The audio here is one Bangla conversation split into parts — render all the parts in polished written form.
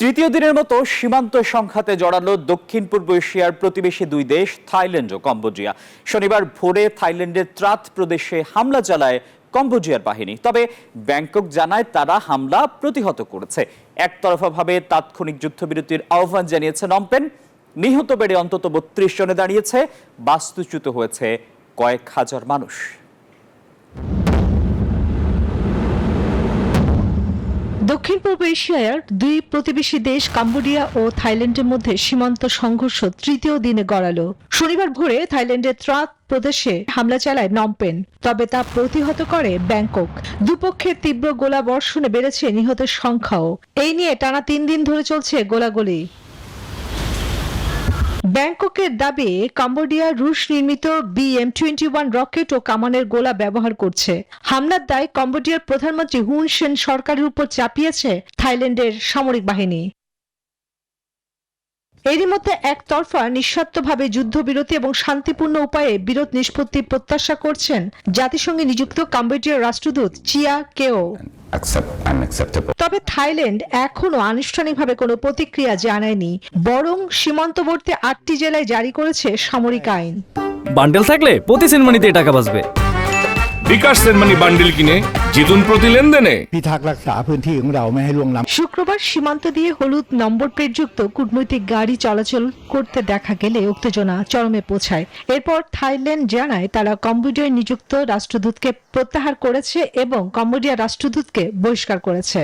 তৃতীয় দিনের মতো সীমান্ত সংঘাতে জড়ালো দক্ষিণ পূর্ব এশিয়ার প্রতিবেশী দুই দেশ থাইল্যান্ড ও কম্বোডিয়া। শনিবার ভোরে থাইল্যান্ডের ত্রাত প্রদেশে হামলা চালায় কম্বোডিয়ার বাহিনী। তবে ব্যাংকক জানায় তারা হামলা প্রতিহত করেছে। একতরফাভাবে তাৎক্ষণিক যুদ্ধবিরতির আহ্বান জানিয়েছে নমপেন। নিহত বেড়ে অন্তত ৩২ জনে দাঁড়িয়েছে। বাস্তুচ্যুত হয়েছে কয়েক হাজার মানুষ। দক্ষিণ পূর্ব এশিয়ার দুই প্রতিবেশী দেশ কম্বোডিয়া ও থাইল্যান্ডের মধ্যে সীমান্ত সংঘর্ষ তৃতীয় দিনে গড়ালো। শনিবার ভোরে থাইল্যান্ডের ত্রাত প্রদেশে হামলা চালায় নমপেন, তবে তা প্রতিহত করে ব্যাংকক। দুপক্ষের তীব্র গোলাবর্ষণে বেড়েছে নিহতের সংখ্যাও। এই নিয়ে টানা ৩ দিন ধরে চলছে গোলাগুলি। ব্যাংককের দাবি, কম্বোডিয়া রুশ নির্মিত BM-21 রকেট ও কামানের গোলা ব্যবহার করছে। হামলার দায় কম্বোডিয়ার প্রধানমন্ত্রী হুন সেন সরকারের উপর চাপিয়েছে থাইল্যান্ডের সামরিক বাহিনী। এরই মধ্যে একতরফা নিঃস্বার্থভাবে যুদ্ধবিরতি এবং শান্তিপূর্ণ উপায়ে বিরোধ নিষ্পত্তি প্রত্যাশা করছেন জাতিসংঘে নিযুক্ত কম্বোডিয়ার রাষ্ট্রদূত চিয়া কেও। তবে থাইল্যান্ড এখনো আনুষ্ঠানিকভাবে কোনো প্রতিক্রিয়া জানায়নি, বরং সীমান্তবর্তী ৮টি জেলায় জারি করেছে সামরিক আইন। বান্ডেল থাকলে প্রতি সেনমানিতে টাকা বাঁচবে। বিকাশ সেনমানি বান্ডেল কিনে জিতুন প্রতি লেনদেনে। শুক্রবার সীমান্ত দিয়ে হলুদ নম্বর প্লেটযুক্ত কূটনৈতিক গাড়ি চলাচল করতে দেখা গেলে উত্তেজনা চরমে পৌঁছায়। এরপর থাইল্যান্ড জানায় তারা কম্বোডিয়ায় নিযুক্ত রাষ্ট্রদূতকে প্রত্যাহার করেছে এবং কম্বোডিয়া রাষ্ট্রদূতকে বহিষ্কার করেছে।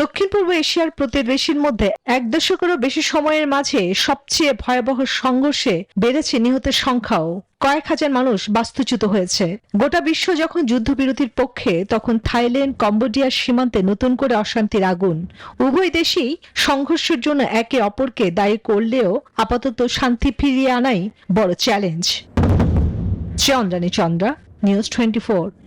দক্ষিণ পূর্ব এশিয়ার প্রতিবেশীর মধ্যে এক দশকেরও বেশি সময়ের মাঝে সবচেয়ে ভয়াবহ সংঘর্ষে বেড়েছে নিহতের সংখ্যাও। কয়েক হাজার মানুষ বাস্তুচ্যুত হয়েছে। গোটা বিশ্ব যখন যুদ্ধবিরতির পক্ষে, তখন থাইল্যান্ড কম্বোডিয়ার সীমান্তে নতুন করে অশান্তির আগুন। উভয় দেশই সংঘর্ষের জন্য একে অপরকে দায়ী করলেও আপাতত শান্তি ফিরিয়ে আনাই বড় চ্যালেঞ্জ। চন্দ্রানী চন্দ্রা, নিউজ 24।